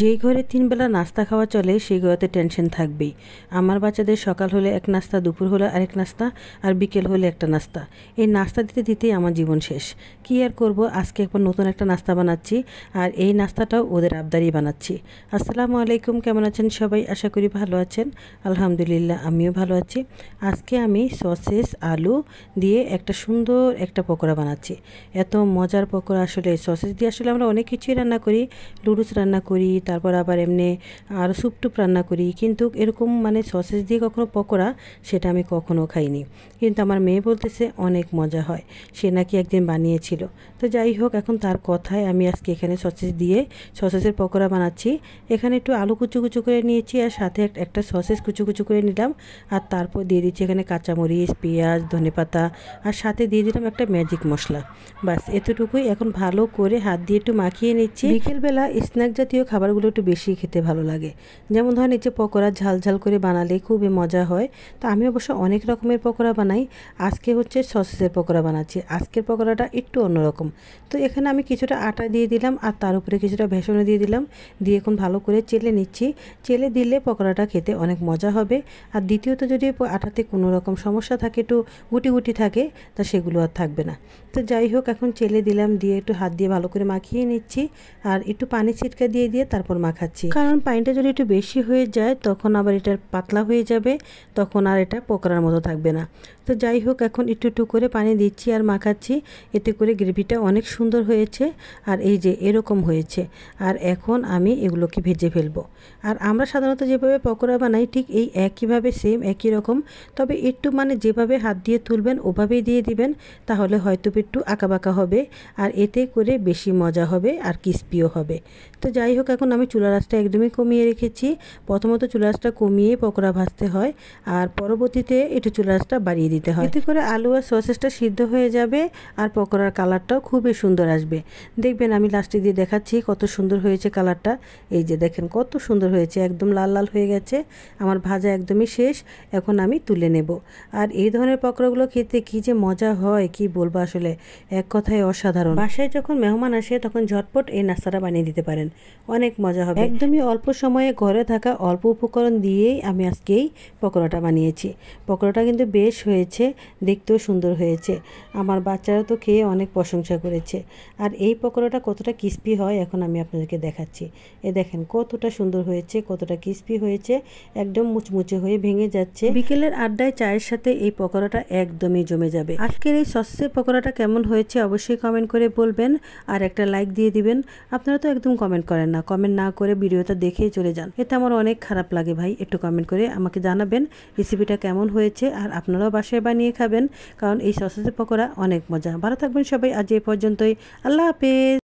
যেই ঘরে ৩ বেলা নাস্তা খাওয়া চলে সেই ঘরেতে টেনশন থাকবেই। আমার বাচ্চাদের সকাল হলে এক নাস্তা, দুপুর হলে আরেক নাস্তা, আর বিকেল হলে একটা নাস্তা। এই নাস্তা দিতে দিতেই আমার জীবন শেষ। কী আর করব, আজকে একবার নতুন একটা নাস্তা বানাচ্ছি, আর এই নাস্তাটাও ওদের আবদারই বানাচ্ছি। আসসালামু আলাইকুম, কেমন আছেন সবাই? আশা করি ভালো আছেন। আলহামদুলিল্লাহ, আমিও ভালো আছি। আজকে আমি সসেস আলু দিয়ে একটা সুন্দর একটা পকোড়া বানাচ্ছি। এত মজার পকোড়া, আসলে সসেস দিয়ে আসলে আমরা অনেক কিছুই রান্না করি, লুডুস রান্না করি, তারপর আবার এমনি আর স্যুপ টুপ রান্না করি, কিন্তু এরকম মানে সসেস দিয়ে কখনো পকোড়া সেটা আমি কখনো খাইনি। কিন্তু আমার মেয়ে বলতেছে অনেক মজা হয়, সে নাকি একদিন বানিয়েছিল। তো যাই হোক, এখন তার কথায় আমি আজকে এখানে সসেস দিয়ে সসেসের পকোড়া বানাচ্ছি। এখানে একটু আলু কুচু কুচু করে নিয়েছি, আর সাথে একটা সসেস কুচু কুচু করে নিলাম, আর তারপর দিয়ে দিচ্ছি এখানে কাঁচামরিচ, পেঁয়াজ, ধনেপাতা, আর সাথে দিয়ে দিলাম একটা ম্যাজিক মশলা। বাস এতটুকুই। এখন ভালো করে হাত দিয়ে একটু মাখিয়ে নিচ্ছি। বিকেলবেলা স্ন্যাক জাতীয় খাবারগুলো একটু বেশি খেতে ভালো লাগে। যেমন ধরেন এই যে পকোড়া ঝাল ঝাল করে বানালে খুবই মজা হয়। তো আমি অবশ্য অনেক রকমের পকোড়া বানাই, আজকে হচ্ছে সসেসের পকোড়া বানাচ্ছি। আজকের পকোড়াটা একটু অন্যরকম। তো এখানে আমি কিছুটা আটা দিয়ে দিলাম, আর তার উপরে কিছুটা বেসনও দিয়ে দিলাম, দিয়ে এখন ভালো করে চেলে নিচ্ছি। চেলে দিলে পকোড়াটা খেতে অনেক মজা হবে। আর দ্বিতীয়ত যদি আটাতে কোনো রকম সমস্যা থাকে, একটু গুটি গুটি থাকে, তা সেগুলো আর থাকবে না। তো যাই হোক, এখন চেলে দিলাম, দিয়ে একটু হাত দিয়ে ভালো করে মাখিয়ে নিচ্ছি, আর একটু পানি ছিটকা দিয়ে দিয়ে তারপর মাখাচ্ছি। কারণ পানিটা যদি একটু বেশি হয়ে যায় তখন আবার এটা পাতলা হয়ে যাবে, তখন আর এটা পকোড়ার মতো থাকবে না। তো যাই হোক, এখন একটু একটু করে পানি দিচ্ছি আর মাখাচ্ছি, এতে করে গ্রেভিটা অনেক সুন্দর হয়েছে। আর এই যে এরকম হয়েছে। আর এখন আমি এগুলোকে ভেজে ফেলবো। আর আমরা সাধারণত যেভাবে পকোড়া বানাই ঠিক এই একইভাবে সেম একই রকম, তবে একটু মানে যেভাবে হাত দিয়ে তুলবেন ওভাবেই দিয়ে দিবেন, তাহলে হয়তো একটু আঁকাবাঁকা হবে, আর এতে করে বেশি মজা হবে আর ক্রিস্পিও হবে। তো যাই হোক, এখন আমি চুলা আঁচটা একদমই কমিয়ে রেখেছি। প্রথমত চুলা আঁচটা কমিয়ে পকোড়া ভাজতে হয়, আর পরবর্তীতে একটু চুলা আঁচটা বাড়িয়ে দিতে হয়। এতে করে আলু আর সসেসটা সিদ্ধ হয়ে যাবে, আর পকোড়ার কালারটাও খুবই সুন্দর আসবে। দেখবেন আমি লাস্টে দিয়ে দেখাচ্ছি কত সুন্দর হয়েছে কালারটা। এই যে দেখেন কত সুন্দর হয়েছে, একদম লাল লাল হয়ে গেছে। আমার ভাজা একদমই শেষ, এখন আমি তুলে নেব। আর এই ধরনের পকোড়াগুলো খেতে কী যে মজা হয় কি বলবো, আসলে এক কথায় অসাধারণ। বাসায় যখন মেহমান আসে তখন ঝটপট এই নাস্তাটা বানিয়ে দিতে পারেন, অনেক মজা হবে। একদমই অল্প সময়ে ঘরে থাকা অল্প উপকরণ দিয়েই আমি আজকে এই পকোড়াটা বানিয়েছি। পকোড়াটা কিন্তু বেশ হয়েছে, দেখতেও সুন্দর হয়েছে। আমার বাচ্চারা তো খেয়ে অনেক প্রশংসা করেছে। আর এই পকোড়াটা কতটা ক্রিস্পি হয় এখন আমি আপনাদেরকে দেখাচ্ছি। এ দেখেন কতটা সুন্দর হয়েছে, কতটা ক্রিস্পি হয়েছে, একদম মুচমুচে হয়ে ভেঙে যাচ্ছে। বিকেলের আড্ডায় চায়ের সাথে এই পকোড়াটা একদমই জমে যাবে। আজকের এই সসের পকোড়াটা কেমন হয়েছে অবশ্যই কমেন্ট করে বলবেন, আর একটা লাইক দিয়ে দিবেন। আপনারা তো একদম কমেন্ট করেন না, কমেন্ট না করে ভিডিওটা দেখেই চলে যান, এতে আমার অনেক খারাপ লাগে ভাই। একটু কমেন্ট করে আমাকে জানাবেন রেসিপিটা কেমন হয়েছে, আর আপনারাও বাসায় বানিয়ে খাবেন, কারণ এই সসের পকোড়া অনেক মজা। ভালো থাকবেন সবাই, আজ এই পর্যন্তই। আল্লাহ হাফেজ।